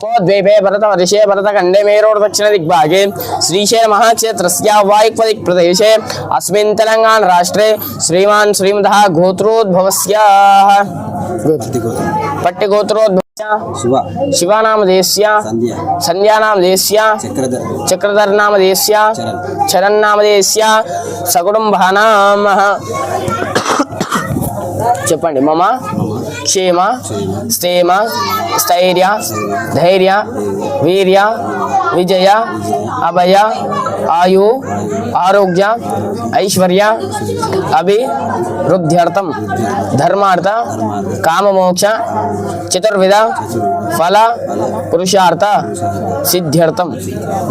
द्वीपे भरतवर्षे भरतखण्डे मेरोर्दक्षिण दिग्भागे श्रीशैल महाक्षेत्रस्य वायव्यप्रदेशे अस्मिन् तेलंगाना राष्ट्रे श्रीमान् श्रीमतः गोत्रोद्भवस्य पट्टिगोत्रोद्भवस्य शिवानामधेयस्य संध्यानामधेयस्य चक्रधरनामधेयस्य चरन्नामधेयस्य सकुटुम्बानां చెప్పండి మమ క్షేమ స్థేమ స్థైర్య ధైర్య వీర్య విజయ అభయ ఆయు ఆరోగ్య ఐశ్వర్య అభివృద్ధ్యర్థం ధర్మార్థ కామమోక్ష చతుర్విధ ఫల పురుషార్థ సిద్ధ్యర్థం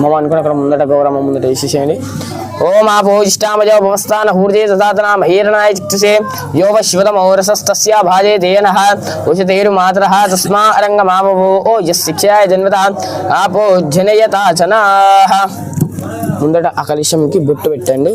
మమ అనుకుని అక్కడ ముందట గౌరవం ముందట వేసేసేయండి. ओम आपो इष्टामजो भवस्थान हूर्जे ददातना महीरणाय चित्तसे यो वश्वतमोरसस्तस्य भाजे तेनः उषतेरु मातरः तस्मा अरंगमावो ओ यस्शिक्षाय जन्मता आपो जनयता जनाः ముందట ఆ కలశంకి బొట్టు పెట్టండి.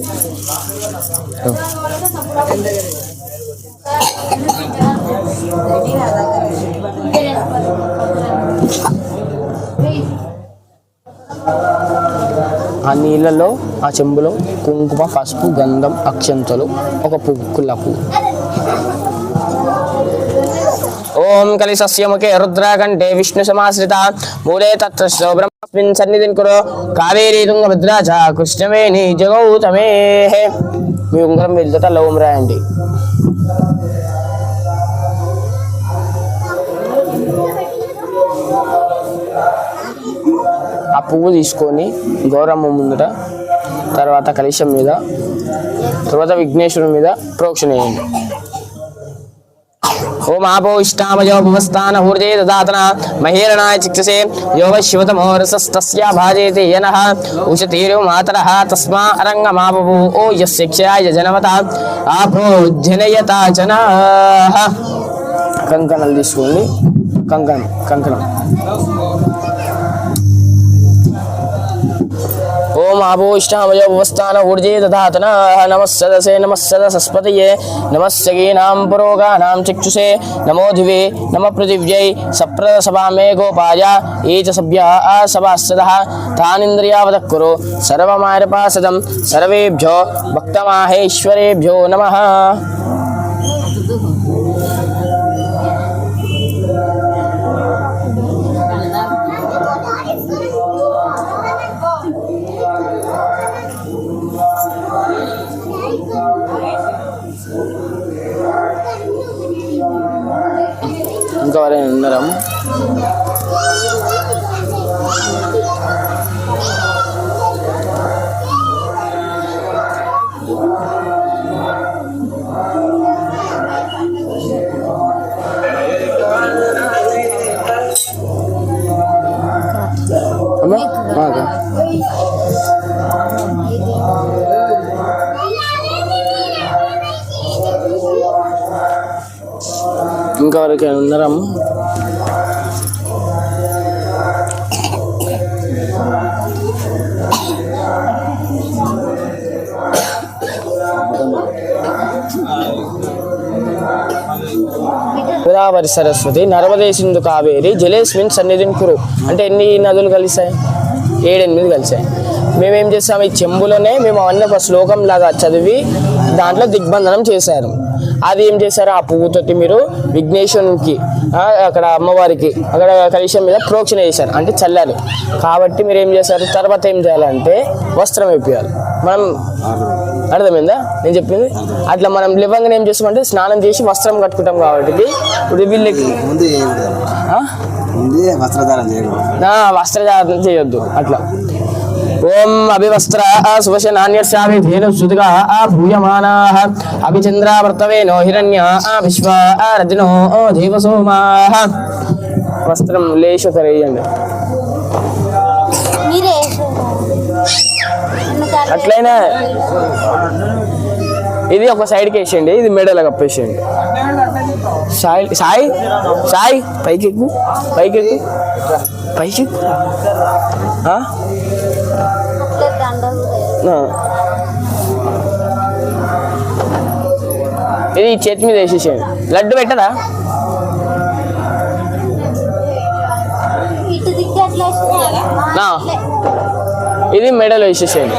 ఆ నీళ్ళలో ఆ చెంబులో కుంకుమ పసుపు గంధం అక్షంతలు ఒక పువ్వులకు ఓం కలిశస్య ముఖే రుద్రకంఠే విష్ణు సమాశ్రిత మూలే తత్ర బ్రహ్మస్మిన్ సన్నిధిన్ కురు కావేరీ తుంగభద్రా చ కృష్ణవేణి జగౌతమే. మీ ఉంగరం వెళ్తుంట లోం రాయండి. ఆ పువ్వు తీసుకొని గౌరమ్మ ముందట తర్వాత కలశం మీద తర్వాత విఘ్నేశ్వరుని మీద ప్రోక్షణ చేయండి. ఓం ఆపో ఇష్టామయో భవస్థాన ఊర్జే దదాతన మహీరణాయ చిక్షసే యో శివతమోరసస్తస్య భాజేతే యనః ఉషతీరు మాతరః తస్మా అరంగమావవు ఓ యస్యక్షాయ జనమత ఆపో జనయత జనాః. కంకణాలు తీసుకోండి. కంకణం ओम आभूष्टामयो भवस्थान ऊर्जे दधातना नमस्सदसे नमस्सदसस्पतये नमस्सगीनां पुरोगानां चक्षुषे नमो दिवे नमः पृथिव्यै सप्रसभामे गोपाय ये च सभ्याः सभास्सदः तानिन्द्रियावतः कुरु सर्वमार्पासदं सर्वेभ्यो भक्तमाहेश्वरेभ्यो नमः. ఇంకా ఎవరైనా ఉన్నారా? ఇంకా ఎవరికైనా ఉన్నారమ్మ? గోదావరి సరస్వతి నర్మదే సింధు కావేరి జలేస్మిన్ సన్నిధిని కురు అంటే ఎన్ని నదులు కలిసాయి? 7-8 కలిసాయి. మేమేం చేస్తాం, ఈ చెంబులోనే మేము అవన్నీ ఒక శ్లోకం లాగా చదివి దాంట్లో దిగ్బంధనం చేశారు. అది ఏం చేశారు, ఆ పువ్వుతోటి మీరు విఘ్నేశ్వరునికి అక్కడ అమ్మవారికి అక్కడ కలశం మీద ప్రోక్షణ చేశారు అంటే చల్లారు. కాబట్టి మీరు ఏం చేశారు, తర్వాత ఏం చేయాలంటే వస్త్రం వేపియాలి. మనం అర్థమైందా నేను చెప్పింది? అట్లా మనం లేవంగానే ఏం చేస్తామంటే స్నానం చేసి వస్త్రం కట్టుకుంటాం. కాబట్టి ఇప్పుడు వీళ్ళకి వస్త్రధారణ చేయొద్దు అట్లా. ఓం అభివస్త్ర సువశనాన్యర్షామి ధేను సుతిగా భూయమానాః అభిచంద్రావర్తవేనో హిరణ్య విశ్వ రజనో దేవసోమాః. వస్త్రం లేశకరేయండి. అట్లయినా ఇది ఒక సైడ్కి వేసేయండి, ఇది మెడలో కప్పేసేయండి. సాయి సాయి సాయి పైకి ఎక్కు, పైకి ఎక్కు, పైకి ఎక్కు. ఇది చేతి మీద వేసేసేయండి. లడ్డు పెట్టదా? నా ఇది మెడలో వేసేసేయండి.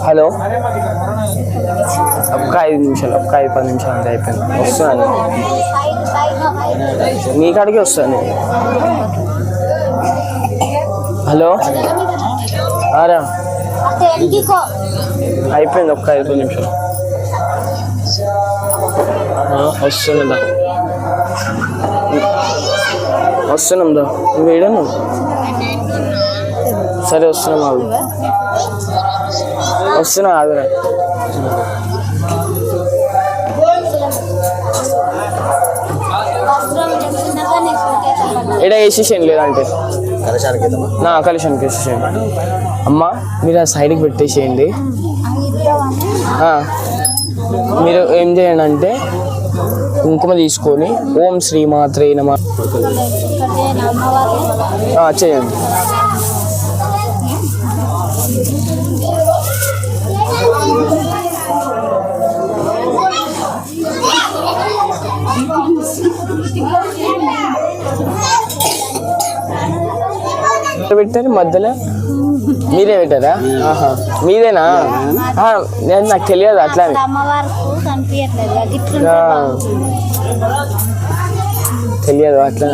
హలో, ఒక్క 5 నిమిషాలు, ఒక్క 10 నిమిషాలు అంతే అయిపోయింది. వస్తున్నాను, మీ కాడికి వస్తాను. హలో, అరా అయిపోయింది, ఒక్క 5 నిమిషాలు వస్తున్నదా, వస్తున్నాందా నువ్వు వేయడం. సరే వస్తున్నాం, ఆగు, వస్తున్నా, ఆగురా. ఎడ వేసేసేయండి, లేదంటే నా కలెక్షన్కి వేసేసేయండి. అమ్మ మీరు ఆ సైడ్కి పెట్టేసేయండి. మీరు ఏం చేయండి అంటే కుంకుమ తీసుకొని ఓం శ్రీమాత్రే నమః చేయండి. పెట్టారు మధ్యలో, మీరే పెట్టారా? మీదేనా? నాకు తెలియదు అట్లా తెలియదు అట్లా.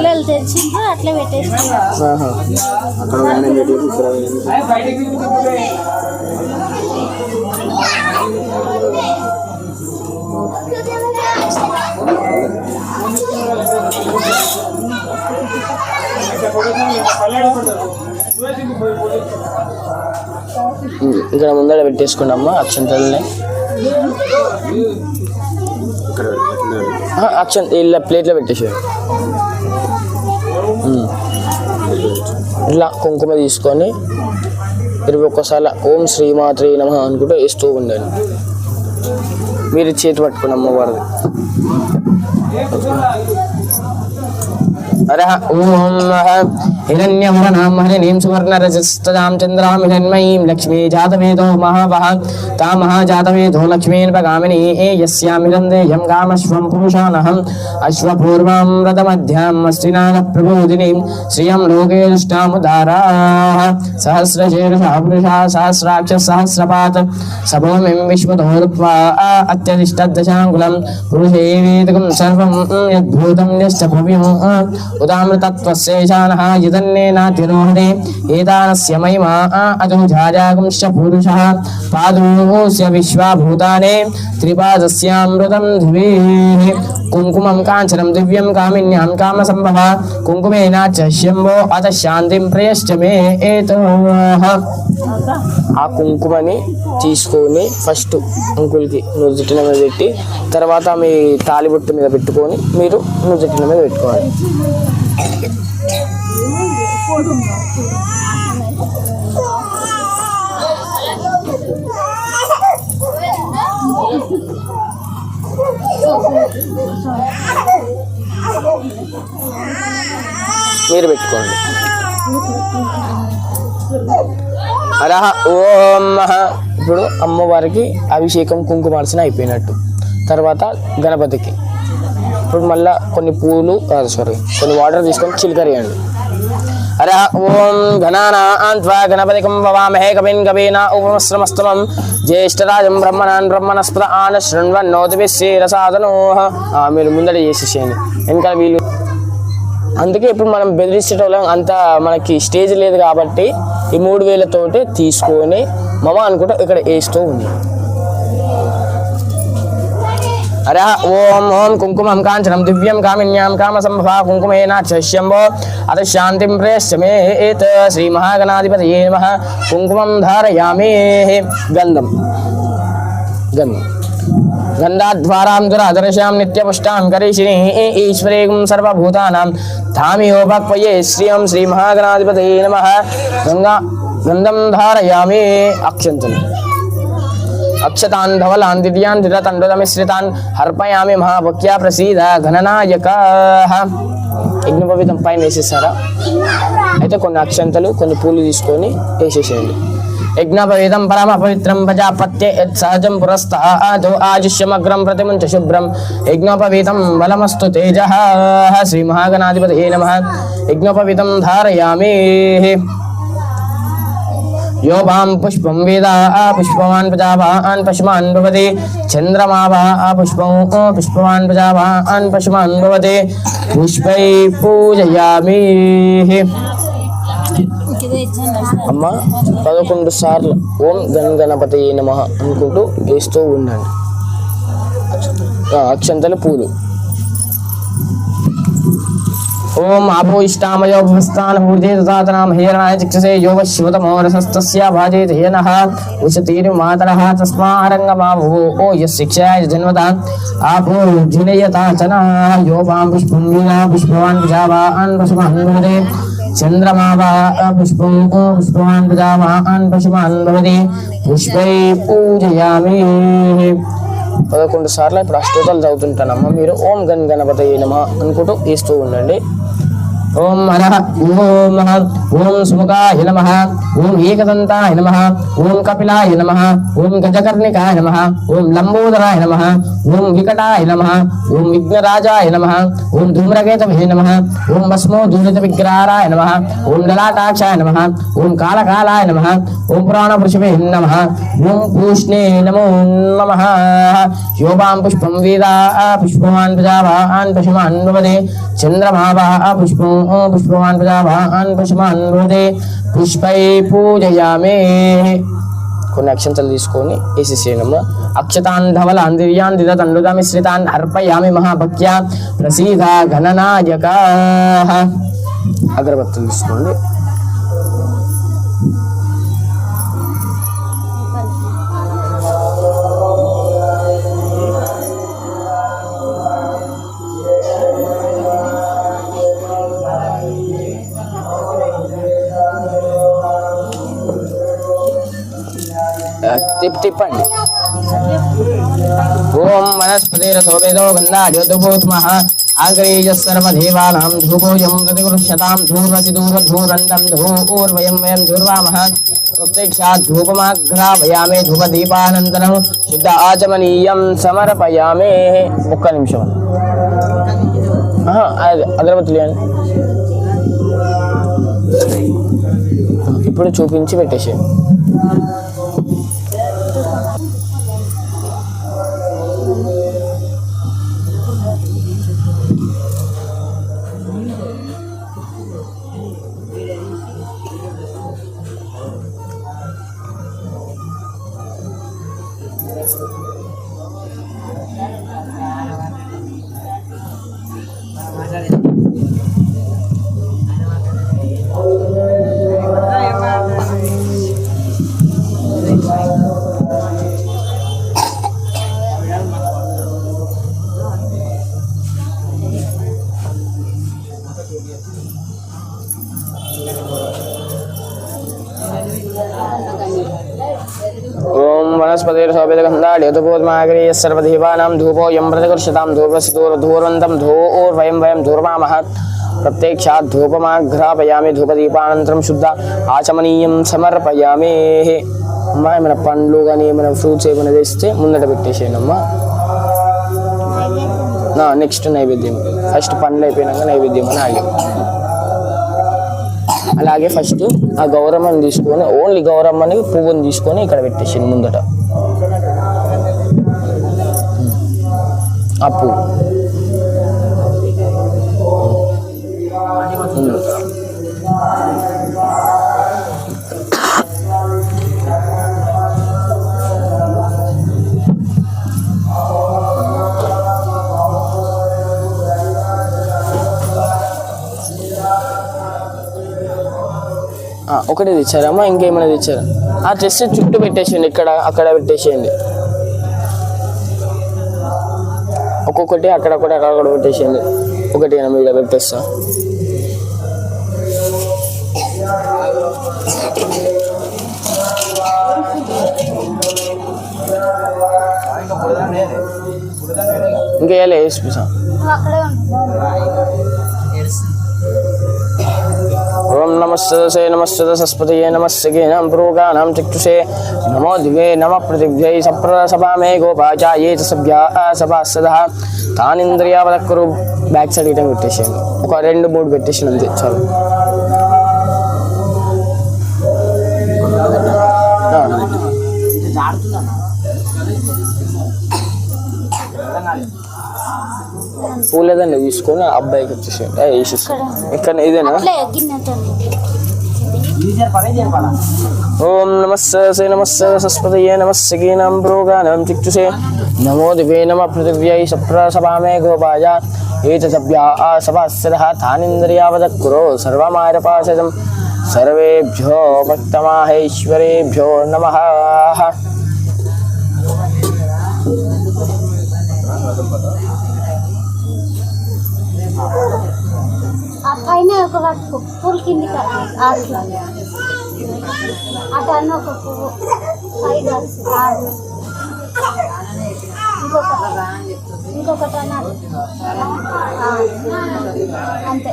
ఇక్కడ ముందర పెట్టేసుకున్నామ్మా అక్షంతలనే. ఇలా ప్లేట్లో పెట్టేసాడు. ఇట్లా కుంకుమ తీసుకొని 21 సార్లు ఓం శ్రీమాత్రే నమః అనుకుంటూ వేస్తూ ఉండండి. మీరు చేతి పట్టుకుని అమ్మవారిది. अरह ओम हिरण्यवर्णां हरिणीं सुवर्णरजस्तदां चन्द्रां हिरण्मयीं लक्ष्मी जातवेदो महावः तामः जातवेदो लक्ष्मीर्भगामिनी यस्यां हिरण्यं कामश्वं पुरुषानहम् अश्वपूर्वां व्रतमध्याम् अस्तिनागप्रबोधिनीं श्रियं लोके दुष्टामुदाराः सहस्रशीर्षः पुरुषः सहस्राक्षः सहस्रपात् सभूमिं विश्वतोरुत्वा अत्यतिष्ठद्दशाङ्गुलं पुरुषे वेदकं सर्वं यद्भूतं यश्च भव्यम् उदामृतत्वस्यैशानः यदन्नेनातिरोहणे एतानस्य महिमा अजो जाजागंश्च पुरुषः पादोस्य विश्वाभूतानि त्रिपादस्यामृतं धिवेः कुङ्कुमं काञ्चनं दिव्यं कामिन्यां कामसम्भवः कुङ्कुमेनाच शम्भो अतः शान्तिं प्रयश्च मे एतः। ఆ కుంకుమని తీసుకొని ఫస్ట్ అంకుల్కి నుదుటిన మీద పెట్టి తర్వాత మీ తాలిబొట్టు మీద పెట్టుకొని మీరు నుదుటిన మీద పెట్టుకోవాలి. మీరు పెట్టుకోండి. అరహ ఓం మహ. ఇప్పుడు అమ్మవారికి అభిషేకం కుంకుమార్చన అయిపోయినట్టు. తర్వాత గణపతికి ఇప్పుడు మళ్ళీ కొన్ని పూలు కొన్ని వాటర్ తీసుకొని చిలకరేయండి. అరహ ఓం ఘనానాం త్వా గణపతికం వవామహే కవిం కవీనా ఉపమస్రమస్తమం జ్యేష్ఠరాజం బ్రహ్మణాన్ బ్రహ్మణస్పద ఆన శృణ్వన్నోతిభిः శ్రీరసాదనోః. మీరు ముందర చేసేసేయండి, వెనకాల వీళ్ళు. అందుకే ఇప్పుడు మనం బెదిరించేటోళ్ళం అంత మనకి స్టేజ్ లేదు కాబట్టి ఈ 3000తోటి తీసుకొని మమ అనుకుంటా ఇక్కడ వేస్తూ ఉంది. అరే ఓం ఓం కుంకుమం కాంచనం దివ్యం కామిన్యాం కామసంభవ కుంకుమేనాచ శంభో అత శాంతిం ప్రేష్య మే ఏత శ్రీ మహాగణాధిపతయే నమః. కుంకుమం ధారయామి. గంధం గంధాద్వారాం దురాదర్శాం నిత్యపుష్టాం కరిషిణి ఈశ్వరేగం సర్వభూతానాం ధామియోపక్వయే శ్రియం శ్రీ మహాగణాధిపతయే నమః. గంధం ధారయామి. అక్షంతలు అక్షతాన్ ధవలాన్ దివ్యాన్ ధిరతండమిశ్రితాన్ హర్పయామి మహాభక్త్యా ప్రసీద గణనాయకాః. యజ్ఞోపవీతం పైన వేసేసారా? అయితే కొన్ని అక్షంతలు కొన్ని పూలు తీసుకొని వేసేసేయండి. యజ్ఞపవితం పరమ పవిత్రం ప్రజాపత్యే యత్సహజం పురస్తాదో ఆయుష్యమగ్రం ప్రతిముంచ శుభ్రం యజ్ఞోపవీతం బలమస్తు తేజః శ్రీ మహాగణాధిపతయే నమః యజ్ఞోపవీతం ధారయామి योपां पुष्पं वेदा पुष्पवान् प्रजावान् पशुमान् भवति चन्द्रमा वा पुष्पं पुष्पवान् प्रजावान् पशुमान् भवति पुष्पै पूजयामि అమ్మ 11 సార్లు ఓం గణపతయే నమః అనుకుంటూ వేస్తూ ఉండండి. అక్షంతలు పూలు. ओम आपो इष्टामयो भवस्थान ऊर्जे ददातनाम हेरणाय चिक्षसे यो वश्वतमो रसस्तस्य भाजे धेनः उचतीरि मातरः तस्मारङ्गमावो ओ यशिक्षाय जन्मदा आपो जिनयता चनः यो वां पुष्पं वीणा पुष्पवान् प्रजावान् पशुमान् भवति चन्द्रमा वा पुष्पं पुष्पवान् प्रजावान् पशुमान् भवति पुष्पै पूजयामि 11 సార్లు ఇప్పుడు అష్టోత్తరాలు చదువుతుంటానమ్మా. మీరు ఓం గణపతయే నమః అనుకుంటూ వేస్తూ ఉండండి. ओम मनः ओम ओम सुमुखाय नमः ओम एकदन्ताय नमः ओम कपिलाय नमः ओम गजकर्णिकाय नमः ओम लंबोदराय नमः ओम विकटाय नमः ओम विघ्नराजाय नमः ओम धूम्रकेतवे नमः ओम भस्मोद्धूलितविग्रहाय नमः ओम ललाटाक्षाय नमः ओम कालकालाय नमः ओम पुराणपुरुषवे नमः ओम पूष्णे नमो नमः योबां पुष्पं वेदा पुष्पवान् प्रजावान् पशुमान् भवति चन्द्रमा वा पुष्पं पुष्पवान् प्रजावान् पशुमान् भवति पुष्पै पूजयामि. కొన్ని అక్షంతలు తీసుకొని వేసేసేయడమ్మా. అక్షతాన్ ధవలాన్ దివ్యాన్ దిదతండుత మిశ్రితాన్ అర్పయామి మహాభక్త్యా ప్రసీద గణనాయక. అగరబత్తులు తీసుకోండి. తిప్పండి. ఓం వనస్పతిరథోపేదో గంధాద్యోద్భూత్మః ఆగ్రేయ సర్వదేవానాం ధూపోయం ప్రతిగృహ్యతాం ధూర్వసి దూరధూరంతం ధూర్వయం వయం ధూర్వామః ప్రత్యక్షాత్ ధూపమాఘ్రాపయామి ధూపదీపానంతరం శుద్ధ ఆచమనీయం సమర్పయామి. ఒక్క నిమిషం అగరబత్తులు ఇప్పుడు చూపించి పెట్టేసి. ఓం వనస్పతిర్సోపేదగంధాడ్యోద్భూత్మాగ్రేయ సర్వదేవానాం ధూపోయం ప్రతిగృహ్యతాం ధూర్వసి దూరధూరంతం ధూర్వయం వయం ధూర్వామః ప్రత్యక్షాత్ ధూపమాఘ్రాపయామి ధూపదీపానంతరం శుద్ధ ఆచమనీయం సమర్పయామి. అమ్మా ఏమైనా పండ్లు కానీ ఏమైనా ఫ్రూట్స్ ఏమైనా తెస్తే ముందట పెట్టేసేయనమ్మా. నెక్స్ట్ నైవేద్యం. ఫస్ట్ పండ్లు అయిపోయినాక నైవేద్యం అని ఆగి అలాగే ఫస్ట్ ఆ గౌరమ్మని తీసుకొని ఓన్లీ గౌరమ్మని పువ్వుని తీసుకొని ఇక్కడ పెట్టేసింది ముందట ఆ పువ్వు. ఒకటి తెచ్చారమ్మా, ఇంకేమైనా తెచ్చారా? ఆ తెస్తే చుట్టూ పెట్టేసేయండి, ఇక్కడ అక్కడ పెట్టేసేయండి. ఒక్కొక్కటి అక్కడొకటి అక్కడ పెట్టేసేయండి. ఒకటి మీద పెట్టేస్తా. ఇంకేయాలి వేసిపిసా. ఓం ఓం నమస్తే నమస్తే సస్పతయే నమస్సగేనం పురోగానం చక్షుషే నమో దివే నమ పృథివ్యై సప్రసభామే గోపాచాయే సభ్యా సభాసదః తానింద్రియావదక్కురు. బ్యాక్ సైడ్ ఇటం పెట్టేసాను, ఒక 2-3 పెట్టేసాను అంతే చాలు. పూలేదండి తీసుకొని అబ్బాయికి వచ్చేసాను వేసేసాను. ఇక్కడ ఇదేనా? ఓం నమస్తే నమస్తే సస్పతయే నమస్సగీనం పురోగానం చక్షుషే నమో దివే నమ పృథివ్యై సప్రసభామే గోపాయ ఏతసభ్యా సభాస్యదః తానింద్రియావదక్కురో సర్వమాయపాశం సర్వేభ్యో భక్తమాహేశ్వరేభ్యో నమః. పైన ఒక పూలు కింది అట్లా అన్న ఒక పువ్వు ఇంకొకటి అన్నారు అంతే.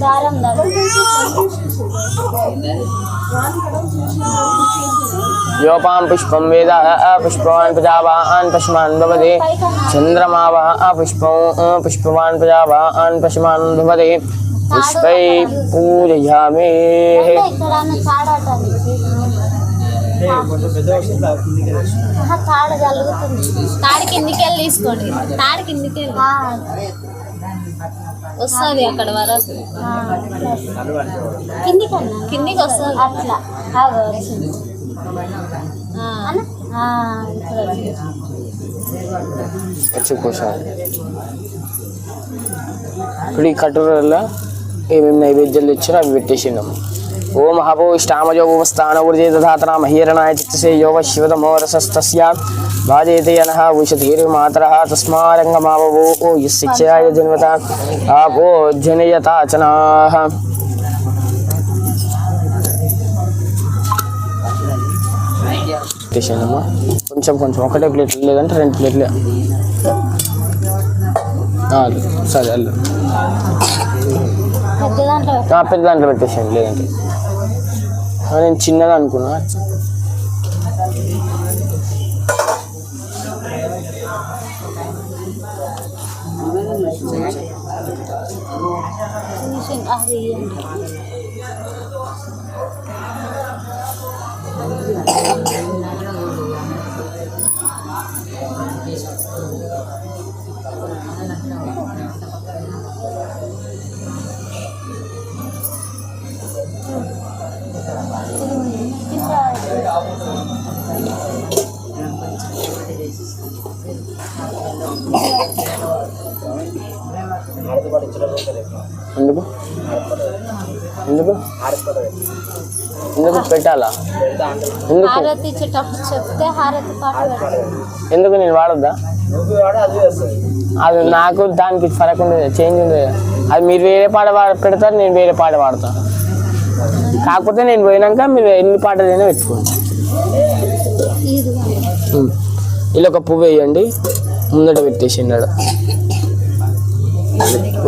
దారం యోపాం పుష్పం వేద పుష్పవాన్ ప్రజావాన్ పశుమాన్ భవతి చంద్రమావా పుష్పవాన్ ప్రజావాన్ పశుమాన్ భవతి పుష్పై పూజయామి. తాడు జరుగుతుంది. తాడి కిందికి వెళ్ళి తీసుకోండి. తాడి కిందికి వెళ్ళి వస్తుంది అక్కడ వరకు కిందికి వస్తుంది అట్లా ఇప్పుడు ఈ కటోరలో ఏమేమి నైవేద్యాలు తెచ్చారో అవి పెట్టేసినాము. ఓం హవో ఇష్టామజో స్థాన ఊర్జే దధాతన మహీరణాయ చిత్తసే యోగ శివతమో రసస్తస్య వాజేతే యనః ఉషధీర్మాతరః తస్మారంగమావవో ఓ యస్సిచ్ఛాయ జన్మత ఆపో జనయతాచనాః. పెట్టేసానమ్మా కొంచెం కొంచెం, ఒకటే ప్లేట్ లేదంటే 2 ప్లేట్లే సరే అల్లు పెద్ద దాంట్లో పెట్టేసాను. లేదంటే నేను చిన్నది అనుకున్నా. ఎందుకు ఎందుకు ఎందుకు పెట్టాలా? ఎందుకు హారతి ఇచ్చేటప్పుడు చెప్తే హారతి పాట ఎందుకు నేను వాడద్దా? అది నాకు దానికి ఫరక్ ఉండదు, చేంజ్ ఉండదు. అది మీరు వేరే పాట పెడతారు, నేను వేరే పాట పాడతాను. కాకపోతే నేను పోయినాక మీరు ఎన్ని పాటలైనా పెట్టుకోండి. ఇలా ఒక పువ్వు వేయండి, ముందట పెట్టేసిండాడు.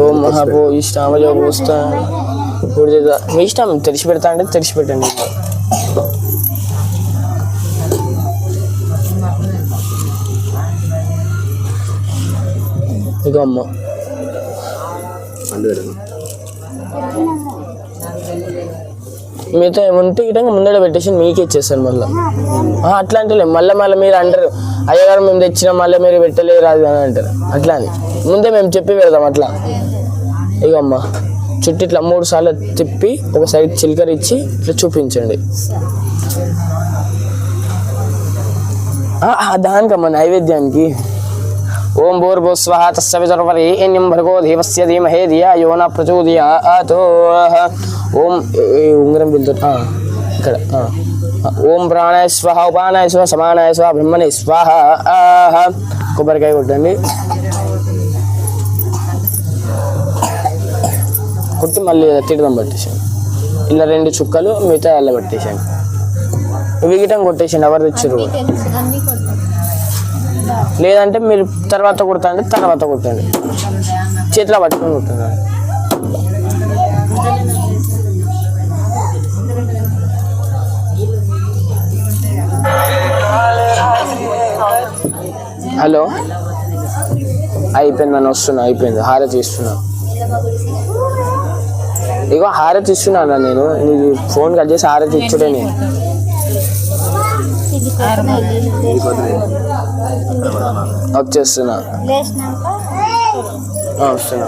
ఓం మహాపో ఇష్టామజో పోస్తా మీ ఇష్టం, తెరిచి పెడతా అంటే తెరిచి పెట్టండి. ఇక అమ్మ మీతో ఏముంటే ఇటంగా ముందర పెట్టేసి మీకే ఇచ్చేస్తాను మళ్ళీ. అట్లా అంటే మళ్ళీ మీరు అంటారు అయ్యగారు మేము తెచ్చినాం మళ్ళీ మీరు పెట్టలేరు అది అని అంటారు. అట్లా అని ముందే మేము చెప్పి పెడతాం. అట్లా ఇక అమ్మ చుట్టూ ఇట్లా 3 సార్లు తిప్పి ఒక సైడ్ చిలకర ఇచ్చి ఇట్లా చూపించండి. దానికమ్మ నైవేద్యానికి. ఓం భూర్భు స్వః తస్య వితుర్వరేణ్యం భర్గో దేవస్య ధీమహి ధియో యో న ప్రచోదయాత్. ఓం ఉంగరం వెళ్తా ఇక్కడ. ఓం ప్రాణాయ స్వః ఉపానాయ స్వః సమానాయ స్వః బ్రహ్మణే స్వాహ. కొబ్బరికాయ కొట్టండి, కొట్టి మళ్ళీ తిడదాం పట్టేసాను. ఇలా 2 చుక్కలు మిగతా అల్ల పట్టేసాను. విగిటం కొట్టేసాను. ఎవరు తెచ్చారు? లేదంటే మీరు తర్వాత కొడతాండి, తర్వాత కొట్టండి, చేతిలో పట్టుకొని కొట్టండి. హలో, అయిపోయింది నన్ను వస్తున్నా, అయిపోయింది. హారతి ఇస్తున్నా, ఇగో హారతి ఇస్తున్నాను నేను. నీకు ఫోన్ కట్ చేసి హారతి ఇచ్చుడే నేను. వచ్చేస్తున్నా, వస్తున్నా.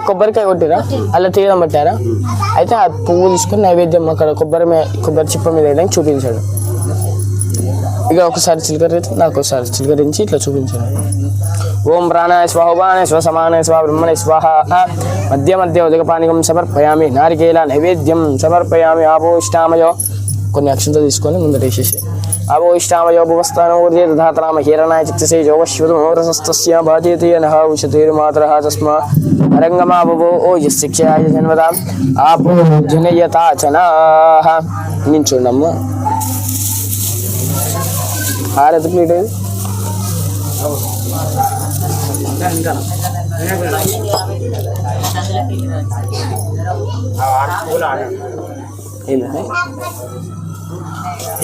కొబ్బరికాయ కొట్టిరా, అలా తీయడం పట్టారా? అయితే ఆ పువ్వు తీసుకొని నైవేద్యం అక్కడ కొబ్బరి చిప్ప మీద వేయడానికి చూపించాడు. ఇక ఒకసారి చిలకరించి నాకు ఒకసారి చిలకరించి ఇట్లా చూపించాడు. ఓం ప్రాణాయ స్వాహ ఉపానాయ స్వ సమానాయ స్వ బ్రహ్మణే స్వాహ. మధ్య మధ్య ఉదకపానికం సమర్పయామి, నారికేల నైవేద్యం సమర్పయామి. ఆపోయిష్టామయో కొన్ని అక్షంతలు తీసుకొని ముందర వేసేసి ఆపోయిష్టామయో భువస్థానో ధాతరామ హీరణాయ చిత్తసే జోగశ్వతమోరసస్తస్య భాజేతి నః ఉషతేర్మాతరః తస్మా అరంగమావో ఓ యస్సిక్షయాయ జన్మదాం ఆపో జనయతాచనాః. నించుండమ్మ. హారతి ప్లేట్ ఏది?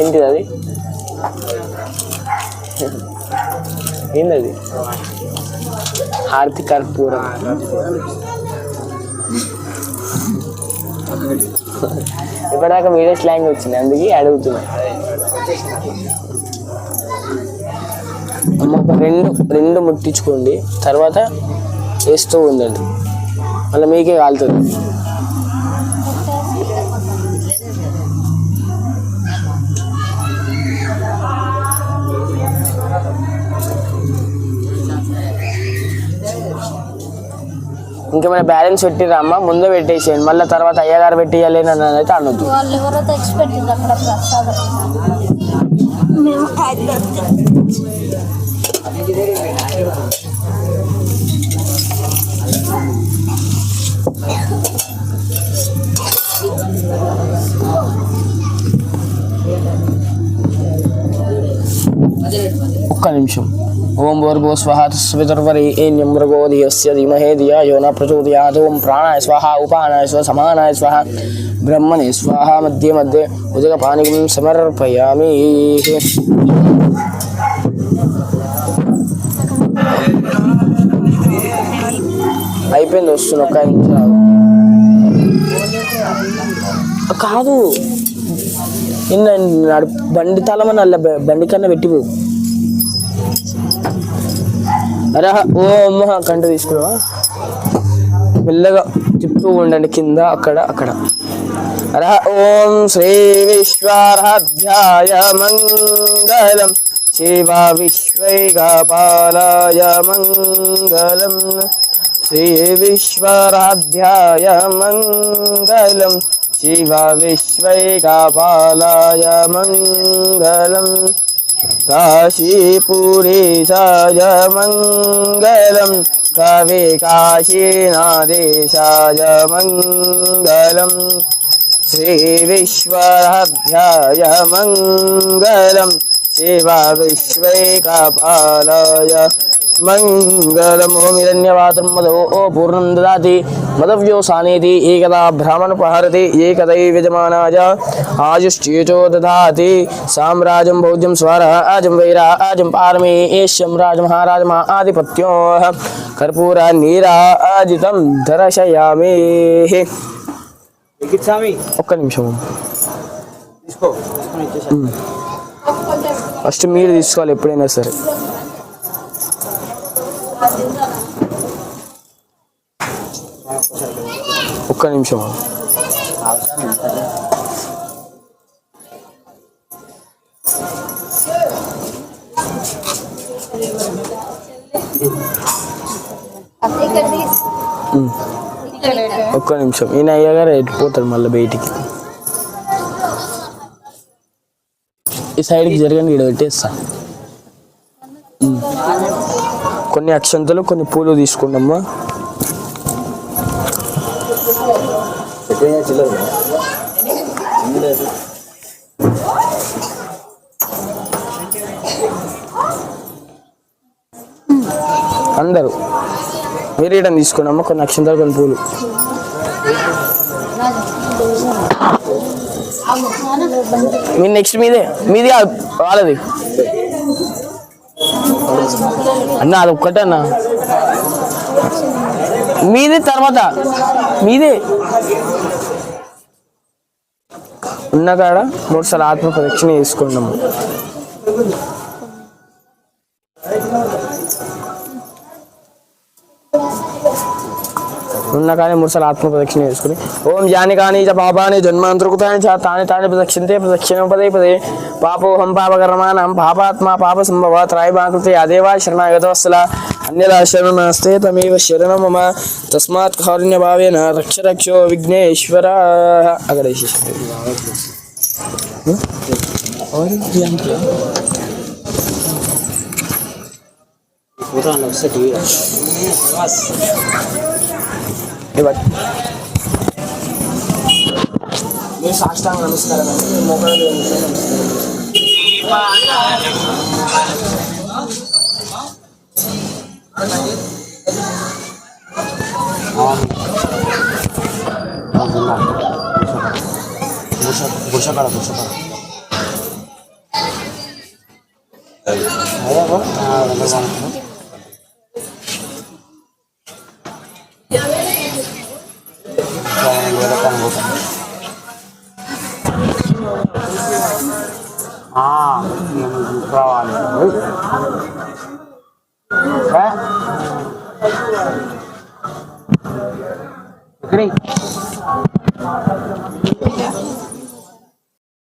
ఏంటిది అది? ఏంటది? హారతి కర్పూరం. ఇప్పటిదాకా వీడియో స్లాంగ్ వచ్చింది, అందుకే అడుగుతున్నా. ఒక రెండు ముట్టించుకోండి, తర్వాత వేస్తూ ఉండండి, మళ్ళీ మీకే కాలుతుంది. ఇంకేమైనా బ్యాలెన్స్ పెట్టిరా అమ్మ? ముందే పెట్టేసేయండి, మళ్ళీ తర్వాత అయ్యగారు పెట్టేయాలి అని అయితే అనొద్దు. వాళ్ళు ఎవరో తెచ్చిపెట్టింది అక్కడ ప్రసాదం. ఒక్క నిమిషం. ఓం భూర్భువ స్వః తస్సవితుర్వరేణ్యం భర్గో ధియస్య ధీమహి ధియో యో న ప్రచోదయాత్. ఓం ప్రాణాయ స్వాహ ఉపానాయ స్వ సమానాయ స్వాహ బ్రహ్మణే స్వాహ. మధ్య మధ్య ఉదకపానికం సమర్పయామి. అయిపోయింది, వస్తున్నా. ఒక్క నిమిషం కాదు, బండి తాళమని అల్ల బండి కన్నా పెట్టిపోవు. అరే ఓం కంట తీసుకున్నావా? మెల్లగా తిప్పుతూ ఉండండి, కింద అక్కడ అక్కడ. అర ఓం శ్రీ విశ్వారాధ్యాయ మంగళం, శివ విశ్వైకపాలాయ మంగళం, శ్రీ విశ్వరాధ్యాయ మంగళం, శివ విశ్వైకపాలాయ మంగళం, కాశీపురీశాయ మంగళం, కవి కాశీనాదేశాయ మంగళం, శ్రీ విశ్వరాధ్యాయ మంగళం, శివ విశ్వైకపాలాయ మంగళం. ఓమిరణ్యవాతం మదో పూర్ణం దదాతి మదవ్యోసానేతి ఏకదా బ్రాహ్మణపహరతి ఏకదైర్యజమానాయ ఆయుశ్చేచో దదాతి. సామ్రాజ్యం భౌజ్యం స్వరాజ్యం వైరాజ్యం పారమేష్యం రాజమహారాజమా ఆధిపత్యో కర్పూర నీరాజితం దర్శయామి. ఒక్క నిమిషం, ఫస్ట్ మీరు తీసుకోవాలి ఎప్పుడైనా సరే. ఒక్క నిమిషం. ఒక్క నిమిషం, ఈయన అయ్యగారు వెళ్ళిపోతాడు మళ్ళీ బయటికి. ఈ సైడ్కి జరగండి, ఇక్కడ పెట్టేస్తా. కొన్ని అక్షంతలు కొన్ని పూలు తీసుకున్నామ్మా. అందరూ మీరు రిటర్న్ తీసుకున్నామా కొన్ని అక్షంతలు కొన్ని పూలు. మీ నెక్స్ట్ మీది వాళ్ళది అన్న, అది ఒక్కటే అన్న మీది. తర్వాత మీది ఉన్న కాడ 3 సార్లు ఆత్మ ప్రదక్షిణ చేసుకున్నాము. ఉన్న కానీ 3 సార్లు ఆత్మ ప్రదక్షిణ చేసుకుని ఓం జాని కానీ చ పాపాని జన్మాంతర్కృతాని చ తాని తాని ప్రదక్షిణతే ప్రదక్షిణం పదే పదే పాపోహం పాపకర్మాణం పాపాత్మా పాప సంభవ త్రాయమాకృతే అదేవా శరణాగతవత్సల అన్యదా శరణాస్తే తమేవ శరణం మమ తస్మాత్ కారుణ్య భావేన రక్ష రక్షో విఘ్నేశ్వర. అక్కడ మీరు సాష్టాంగ నమస్కారం అండి. మోకాళ్ళు రావాలి.